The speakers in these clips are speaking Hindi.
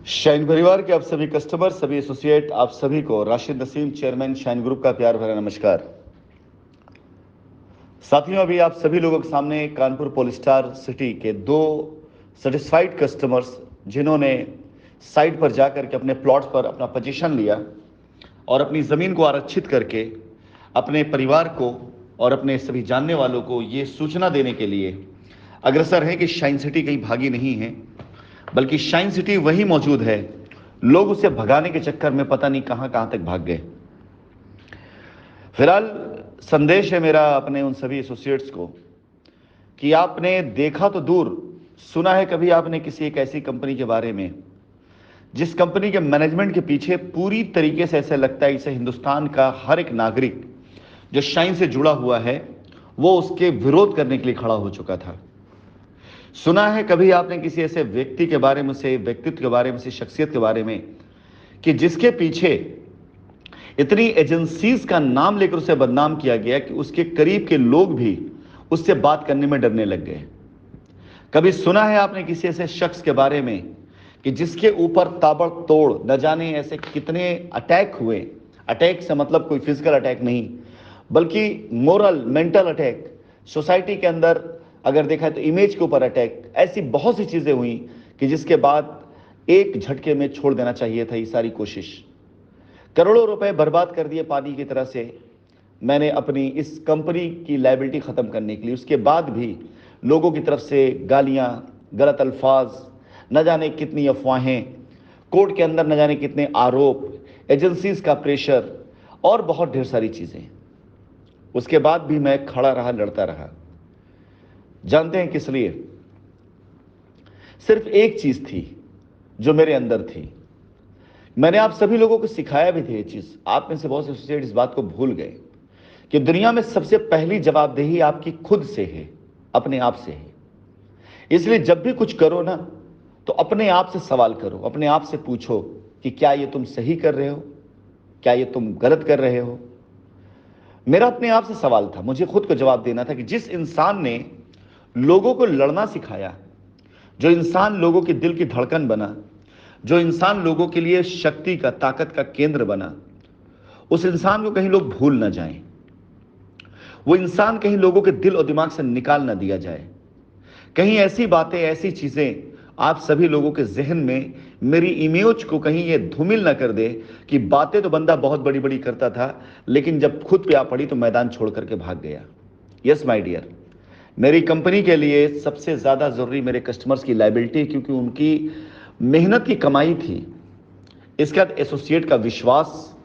शाइन परिवार के आप सभी कस्टमर, सभी एसोसिएट, आप सभी को Rashid Naseem, chairman shine group का प्यार भरा नमस्कार। साथियों, अभी आप सभी लोगों के सामने कानपुर पोलिस्टार सिटी के दो सेटिस्फाइड कस्टमर्स जिन्होंने साइट पर जाकर के अपने प्लॉट पर अपना पोजीशन लिया और अपनी ज़मीन को आरक्षित करके अपने परिवार को और अपने सभी जानने वालों को ये सूचना देने के लिए अग्रसर हैं कि शाइन सिटी कहीं भागी नहीं है, बल्कि शाइन सिटी वही मौजूद है। लोग उसे भगाने के चक्कर में पता नहीं कहां कहां तक भाग गए। फिलहाल संदेश है मेरा अपने उन सभी एसोसिएट्स को कि आपने देखा तो दूर, सुना है कभी आपने किसी एक ऐसी कंपनी के बारे में जिस कंपनी के मैनेजमेंट के पीछे पूरी तरीके से ऐसा लगता है इसे हिंदुस्तान का हर एक नागरिक जो शाइन से जुड़ा हुआ है वो उसके विरोध करने के लिए खड़ा हो चुका था। सुना है कभी आपने किसी ऐसे व्यक्ति के बारे में, से व्यक्तित्व के बारे में, से शख्सियत के बारे में कि जिसके पीछे इतनी एजेंसीज का नाम लेकर उसे बदनाम किया गया कि उसके करीब के लोग भी उससे बात करने में डरने लग गए। कभी सुना है आपने किसी ऐसे शख्स के बारे में कि जिसके ऊपर ताबड़तोड़ न जाने ऐसे कितने अटैक हुए। अटैक से मतलब कोई फिजिकल अटैक नहीं, बल्कि मोरल मेंटल अटैक, सोसाइटी के अंदर अगर देखा तो इमेज के ऊपर अटैक, ऐसी बहुत सी चीजें हुई कि जिसके बाद एक झटके में छोड़ देना चाहिए था ये सारी कोशिश। करोड़ों रुपए बर्बाद कर दिए पानी की तरह से मैंने अपनी इस कंपनी की लायबिलिटी खत्म करने के लिए। उसके बाद भी लोगों की तरफ से गालियां, गलत अल्फाज, न जाने कितनी अफवाहें, कोर्ट के अंदर न जाने कितने आरोप, एजेंसीज का प्रेशर और बहुत ढेर सारी चीजें। उसके बाद भी मैं खड़ा रहा, लड़ता रहा। जानते हैं किस लिए? सिर्फ एक चीज थी जो मेरे अंदर थी। मैंने आप सभी लोगों को सिखाया भी था ये चीज। आप में से बहुत से एसोसिएट इस बात को भूल गए कि दुनिया में सबसे पहली जवाबदेही आपकी खुद से है, अपने आप से है। इसलिए जब भी कुछ करो ना तो अपने आप से सवाल करो, अपने आप से पूछो कि क्या ये तुम सही कर रहे हो, क्या ये तुम गलत कर रहे हो। मेरा अपने आप से सवाल था, मुझे खुद को जवाब देना था कि जिस इंसान ने लोगों को लड़ना सिखाया, जो इंसान लोगों के दिल की धड़कन बना, जो इंसान लोगों के लिए शक्ति का, ताकत का केंद्र बना, उस इंसान को कहीं लोग भूल ना जाएं। वो इंसान कहीं लोगों के दिल और दिमाग से निकाल ना दिया जाए। कहीं ऐसी बातें, ऐसी चीजें आप सभी लोगों के जहन में मेरी इमेज को कहीं ये धूमिल ना कर दे कि बातें तो बंदा बहुत बड़ी बड़ी करता था, लेकिन जब खुद पे आ पड़ी तो मैदान छोड़ करके भाग गया। यस माय डियर, मेरी कंपनी के लिए सबसे ज्यादा जरूरी मेरे कस्टमर्स की लायबिलिटी, क्योंकि उनकी मेहनत की कमाई थी। इसके बाद एसोसिएट का विश्वास,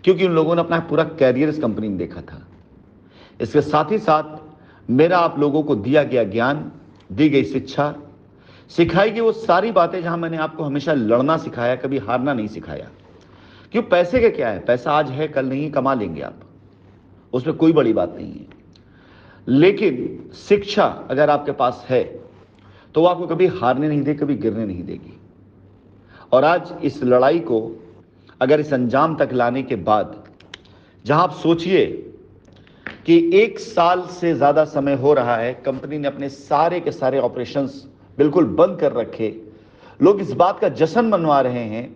क्योंकि उन लोगों ने अपना पूरा कैरियर इस कंपनी में देखा था। इसके साथ ही साथ मेरा आप लोगों को दिया गया ज्ञान, दी गई शिक्षा, सिखाई गई वो सारी बातें जहां मैंने आपको हमेशा लड़ना सिखाया, कभी हारना नहीं सिखाया। क्यों? पैसे के क्या है, पैसा आज है कल नहीं, कमा लेंगे आप, उसमें कोई बड़ी बात नहीं है। लेकिन शिक्षा अगर आपके पास है तो वो आपको कभी हारने नहीं देगी, कभी गिरने नहीं देगी। और आज इस लड़ाई को अगर इस अंजाम तक लाने के बाद, जहां आप सोचिए कि 1 साल से ज्यादा समय हो रहा है, कंपनी ने अपने सारे के सारे ऑपरेशंस बिल्कुल बंद कर रखे, लोग इस बात का जश्न मनवा रहे हैं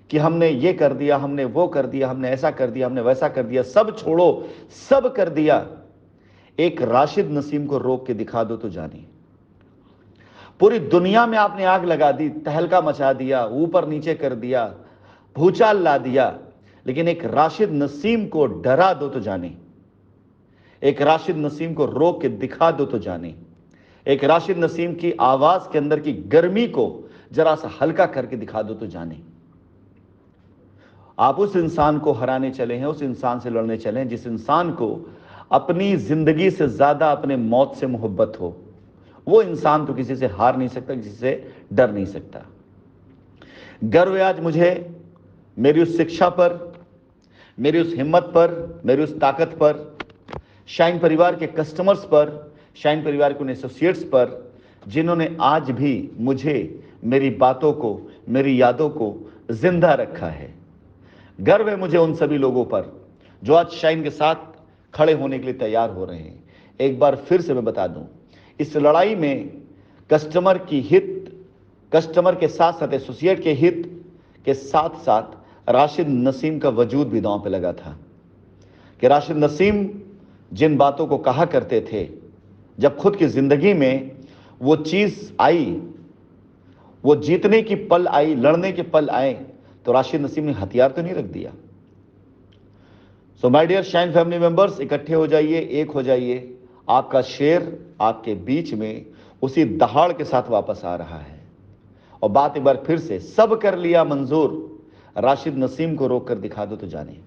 कि हमने ये कर दिया, हमने वो कर दिया, हमने ऐसा कर दिया, हमने वैसा कर दिया, सब छोड़ो, सब कर दिया। एक राशिद नसीम को रोक के दिखा दो तो जाने। पूरी दुनिया में आपने आग लगा दी, तहलका मचा दिया, ऊपर नीचे कर दिया, भूचाल ला दिया, लेकिन एक राशिद नसीम को डरा दो तो जाने। एक राशिद नसीम को रोक के दिखा दो तो जाने। एक राशिद नसीम की आवाज के अंदर की गर्मी को जरा सा हल्का करके दिखा दो तो जाने। आप उस इंसान को हराने चले हैं, उस इंसान से लड़ने चले हैं जिस इंसान को अपनी जिंदगी से ज्यादा अपने मौत से मोहब्बत हो। वो इंसान तो किसी से हार नहीं सकता, किसी से डर नहीं सकता। गर्व है आज मुझे मेरी उस शिक्षा पर, मेरी उस हिम्मत पर, मेरी उस ताकत पर, शाइन परिवार के कस्टमर्स पर, शाइन परिवार के उन एसोसिएट्स पर जिन्होंने आज भी मुझे, मेरी बातों को, मेरी यादों को जिंदा रखा है। गर्व है मुझे उन सभी लोगों पर जो आज शाइन के साथ खड़े होने के लिए तैयार हो रहे हैं। एक बार फिर से मैं बता दूं, इस लड़ाई में कस्टमर की हित कस्टमर के साथ साथ एसोसिएट के हित के साथ साथ राशिद नसीम का वजूद भी दांव पे लगा था कि राशिद नसीम जिन बातों को कहा करते थे, जब खुद की जिंदगी में वो चीज आई, वो जीतने की पल आई, लड़ने के पल आए, तो राशिद नसीम ने हथियार तो नहीं रख दिया। So my dear Shine family members, इकट्ठे हो जाइए, एक हो जाइए। आपका शेर आपके बीच में उसी दहाड़ के साथ वापस आ रहा है। और बात एक बार फिर से, सब कर लिया मंजूर, राशिद नसीम को रोक कर दिखा दो तो जाने।